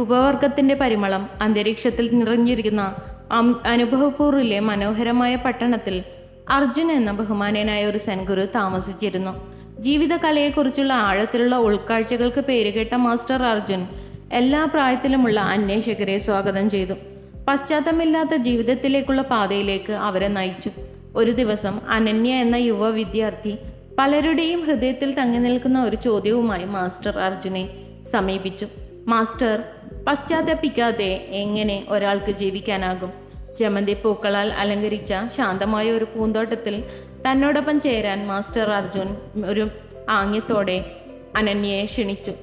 ഉപവർഗത്തിന്റെ പരിമളം അന്തരീക്ഷത്തിൽ നിറഞ്ഞിരിക്കുന്ന അനുഭവപൂർവിലെ മനോഹരമായ പട്ടണത്തിൽ അർജുൻ എന്ന ബഹുമാന്യനായ ഒരു സെൻഗുരു താമസിച്ചിരുന്നു. ജീവിതകലയെക്കുറിച്ചുള്ള ആഴത്തിലുള്ള ഉൾക്കാഴ്ചകൾക്ക് പേരുകേട്ട മാസ്റ്റർ അർജുൻ എല്ലാ പ്രായത്തിലുമുള്ള അന്വേഷകരെ സ്വാഗതം ചെയ്തു. പശ്ചാത്തലമില്ലാത്ത ജീവിതത്തിലേക്കുള്ള പാതയിലേക്ക് അവരെ നയിച്ചു. ഒരു ദിവസം അനന്യ എന്ന യുവ വിദ്യാർത്ഥി പലരുടെയും ഹൃദയത്തിൽ തങ്ങി നിൽക്കുന്ന ഒരു ചോദ്യവുമായി മാസ്റ്റർ അർജുനെ സമീപിച്ചു. മാസ്റ്റർ, പശ്ചാത്തപിക്കാതെ എങ്ങനെ ഒരാൾക്ക് ജീവിക്കാനാകും? ജമന്തി പൂക്കളാൽ അലങ്കരിച്ച ശാന്തമായ ഒരു പൂന്തോട്ടത്തിൽ തന്നോടൊപ്പം ചേരാൻ മാസ്റ്റർ അർജുൻ ഒരു ആംഗ്യത്തോടെ അനന്യയെ ക്ഷണിച്ചു.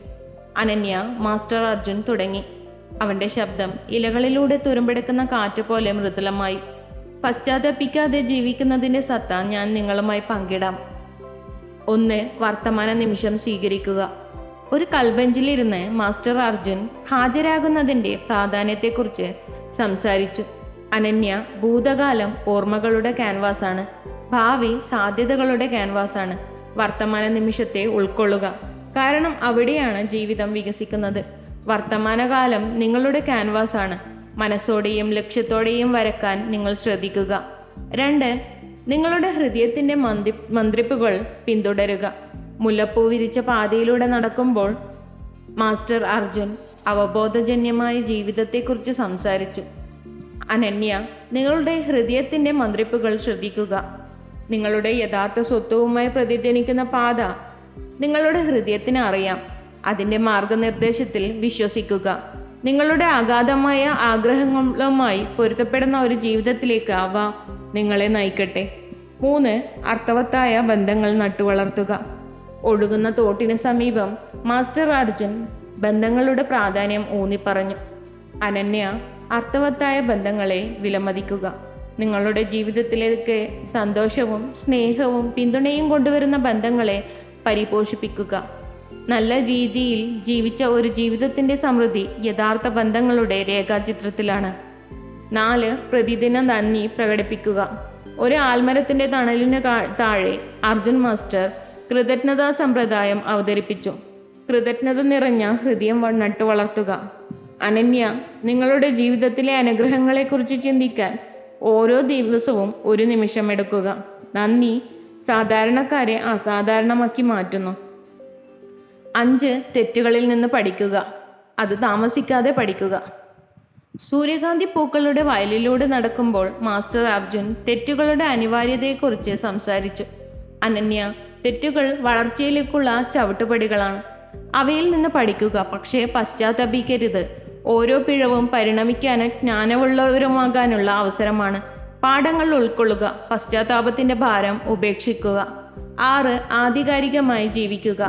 അനന്യ, മാസ്റ്റർ അർജുൻ തുടങ്ങി. അവന്റെ ശബ്ദം ഇലകളിലൂടെ തുരുമ്പെടുക്കുന്ന കാറ്റ് പോലെ മൃദുലമായി. പശ്ചാത്തപിക്കാതെ ജീവിക്കുന്നതിന്റെ സത്ത ഞാൻ നിങ്ങളുമായി പങ്കിടാം. 1. വർത്തമാന നിമിഷം സ്വീകരിക്കുക. ഒരു കൽബെഞ്ചിലിരുന്ന് മാസ്റ്റർ അർജുൻ ഹാജരാകുന്നതിൻ്റെ പ്രാധാന്യത്തെക്കുറിച്ച് സംസാരിച്ചു. അനന്യ, ഭൂതകാലം ഓർമ്മകളുടെ ക്യാൻവാസാണ്, ഭാവി സാധ്യതകളുടെ ക്യാൻവാസാണ്. വർത്തമാന നിമിഷത്തെ ഉൾക്കൊള്ളുക, കാരണം അവിടെയാണ് ജീവിതം വികസിക്കുന്നത്. വർത്തമാനകാലം നിങ്ങളുടെ ക്യാൻവാസാണ്. മനസ്സോടെയും ലക്ഷ്യത്തോടെയും വരക്കാൻ നിങ്ങൾ ശ്രദ്ധിക്കുക. 2. നിങ്ങളുടെ ഹൃദയത്തിൻ്റെ മന്ത്രിപ്പുകൾ പിന്തുടരുക. മുല്ലപ്പൂ വിരിച്ച പാതയിലൂടെ നടക്കുമ്പോൾ മാസ്റ്റർ അർജുൻ അവബോധജന്യമായ ജീവിതത്തെക്കുറിച്ച് സംസാരിച്ചു. അനന്യ, നിങ്ങളുടെ ഹൃദയത്തിൻ്റെ മന്ത്രിപ്പുകൾ ശ്രദ്ധിക്കുക. നിങ്ങളുടെ യഥാർത്ഥ സ്വത്വവുമായി പ്രതിധ്വനിക്കുന്ന പാത നിങ്ങളുടെ ഹൃദയത്തിന് അറിയാം. അതിൻ്റെ മാർഗനിർദ്ദേശത്തിൽ വിശ്വസിക്കുക. നിങ്ങളുടെ അഗാധമായ ആഗ്രഹങ്ങളുമായി പൊരുത്തപ്പെടുന്ന ഒരു ജീവിതത്തിലേക്ക് അവ നിങ്ങളെ നയിക്കട്ടെ. 3. അർത്ഥവത്തായ ബന്ധങ്ങൾ നട്ടുവളർത്തുക. ഒഴുകുന്ന തോട്ടിന് സമീപം മാസ്റ്റർ അർജുൻ ബന്ധങ്ങളുടെ പ്രാധാന്യം ഊന്നിപ്പറഞ്ഞു. അനന്യ, അർത്ഥവത്തായ ബന്ധങ്ങളെ വിലമതിക്കുക. നിങ്ങളുടെ ജീവിതത്തിലേക്ക് സന്തോഷവും സ്നേഹവും പിന്തുണയും കൊണ്ടുവരുന്ന ബന്ധങ്ങളെ പരിപോഷിപ്പിക്കുക. നല്ല രീതിയിൽ ജീവിച്ച ഒരു ജീവിതത്തിൻ്റെ സമൃദ്ധി യഥാർത്ഥ ബന്ധങ്ങളുടെ രേഖാചിത്രത്തിലാണ്. 4. പ്രതിദിനം നന്ദി പ്രകടിപ്പിക്കുക. ഒരു ആൽമരത്തിൻ്റെ തണലിന് താഴെ അർജുൻ മാസ്റ്റർ കൃതജ്ഞതാ സമ്പ്രദായം അവതരിപ്പിച്ചു. കൃതജ്ഞത നിറഞ്ഞ ഹൃദയം നട്ടു വളർത്തുക. അനന്യ, നിങ്ങളുടെ ജീവിതത്തിലെ അനുഗ്രഹങ്ങളെക്കുറിച്ച് ചിന്തിക്കാൻ ഓരോ ദിവസവും ഒരു നിമിഷം എടുക്കുക. നന്ദി സാധാരണക്കാരെ അസാധാരണമാക്കി മാറ്റുന്നു. 5. തെറ്റുകളിൽ നിന്ന് പഠിക്കുക. അത് താമസിക്കാതെ പഠിക്കുക. സൂര്യകാന്തി പൂക്കളുടെ വയലിലൂടെ നടക്കുമ്പോൾ മാസ്റ്റർ അർജുൻ തെറ്റുകളുടെ അനിവാര്യതയെക്കുറിച്ച് സംസാരിച്ചു. അനന്യ, തെറ്റുകൾ വളർച്ചയിലേക്കുള്ള ചവിട്ടുപടികളാണ്. അവയിൽ നിന്ന് പഠിക്കുക, പക്ഷേ പശ്ചാത്തപിക്കരുത്. ഓരോ പിഴവും പരിണമിക്കാനും ജ്ഞാനമുള്ളവരുമാകാനുള്ള അവസരമാണ്. പാഠങ്ങൾ ഉൾക്കൊള്ളുക, പശ്ചാത്താപത്തിന്റെ ഭാരം ഉപേക്ഷിക്കുക. 6. ആധികാരികമായി ജീവിക്കുക.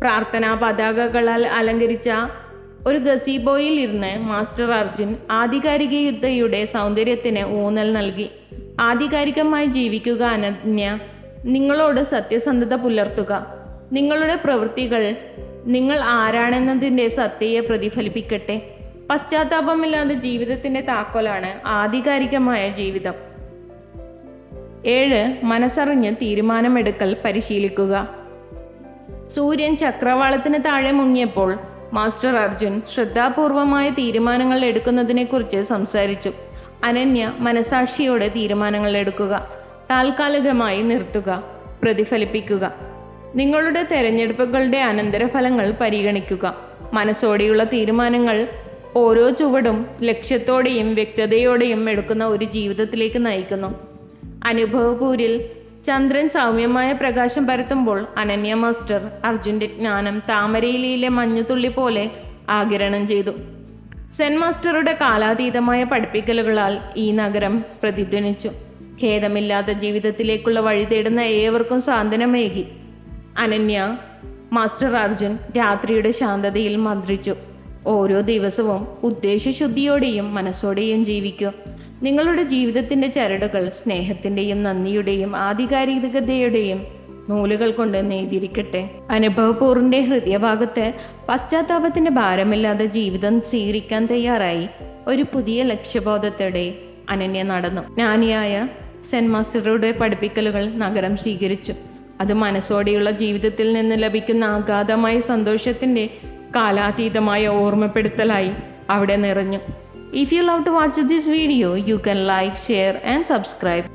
പ്രാർത്ഥനാ പതാകകളാൽ അലങ്കരിച്ച ഒരു ഗസീബോയിൽ ഇരുന്ന് മാസ്റ്റർ അർജുൻ ആധികാരികതയുടെ സൗന്ദര്യത്തിന് ഊന്നൽ നൽകി. ആധികാരികമായി ജീവിക്കുക. അനന്യ, നിങ്ങളോട് സത്യസന്ധത പുലർത്തുക. നിങ്ങളുടെ പ്രവൃത്തികൾ നിങ്ങൾ ആരാണെന്നതിൻ്റെ സത്യയെ പ്രതിഫലിപ്പിക്കട്ടെ. പശ്ചാത്താപമില്ലാതെ ജീവിതത്തിൻ്റെ താക്കോലാണ് ആധികാരികമായ ജീവിതം. 7. മനസ്സറിഞ്ഞ് തീരുമാനമെടുക്കൽ പരിശീലിക്കുക. സൂര്യൻ ചക്രവാളത്തിന് താഴെ മുങ്ങിയപ്പോൾ മാസ്റ്റർ അർജുൻ ശ്രദ്ധാപൂർവമായ തീരുമാനങ്ങൾ എടുക്കുന്നതിനെക്കുറിച്ച് സംസാരിച്ചു. അനന്യ, മനസാക്ഷിയോടെ തീരുമാനങ്ങൾ എടുക്കുക. താൽക്കാലികമായി നിർത്തുക, പ്രതിഫലിപ്പിക്കുക. നിങ്ങളുടെ തെരഞ്ഞെടുപ്പുകളുടെ അനന്തരഫലങ്ങൾ പരിഗണിക്കുക. മനസ്സോടെയുള്ള തീരുമാനങ്ങൾ ഓരോ ചുവടും ലക്ഷ്യത്തോടെയും വ്യക്തതയോടെയും എടുക്കുന്ന ഒരു ജീവിതത്തിലേക്ക് നയിക്കുന്നു. അനുഭവപൂരിൽ ചന്ദ്രൻ സൗമ്യമായ പ്രകാശം പരത്തുമ്പോൾ അനന്യ മാസ്റ്റർ അർജുൻ്റെ ജ്ഞാനം താമരയിലെ മഞ്ഞുതുള്ളി പോലെ ആഗിരണം ചെയ്തു. സെൻ മാസ്റ്ററുടെ കാലാതീതമായ പഠിപ്പിക്കലുകളാൽ ഈ നഗരം പ്രതിധ്വനിച്ചു. ഖേദമില്ലാത്ത ജീവിതത്തിലേക്കുള്ള വഴി തേടുന്ന ഏവർക്കും സാന്ത്വനമേകി. അനന്യ, മാസ്റ്റർ അർജുൻ രാത്രിയുടെ ശാന്തതയിൽ മന്ത്രിച്ചു. ഓരോ ദിവസവും ഉദ്ദേശശുദ്ധിയോടെയും മനസ്സോടെയും ജീവിക്കൂ. നിങ്ങളുടെ ജീവിതത്തിൻ്റെ ചരടുകൾ സ്നേഹത്തിൻ്റെയും നന്ദിയുടെയും ആധികാരികതയുടെയും നൂലുകൾ കൊണ്ട് നെയ്തിരിക്കട്ടെ. അനുഭവപൂർവ്വൻ്റെ ഹൃദയഭാഗത്ത് പശ്ചാത്താപത്തിൻ്റെ ഭാരമില്ലാതെ ജീവിതം സ്വീകരിക്കാൻ തയ്യാറായി ഒരു പുതിയ ലക്ഷ്യബോധത്തോടെ അനന്യ നടന്നു. ജ്ഞാനിയായ സെൻ മാസ്റ്ററുടെ പഠിപ്പിക്കലുകൾ നഗരം സ്വീകരിച്ചു. അത് മനസ്സോടെയുള്ള ജീവിതത്തിൽ നിന്ന് ലഭിക്കുന്ന അഗാധമായ സന്തോഷത്തിൻ്റെ കാലാതീതമായ ഓർമ്മപ്പെടുത്തലായി അവിടെ നിറഞ്ഞു. If you love to watch this video, you can like, share and subscribe.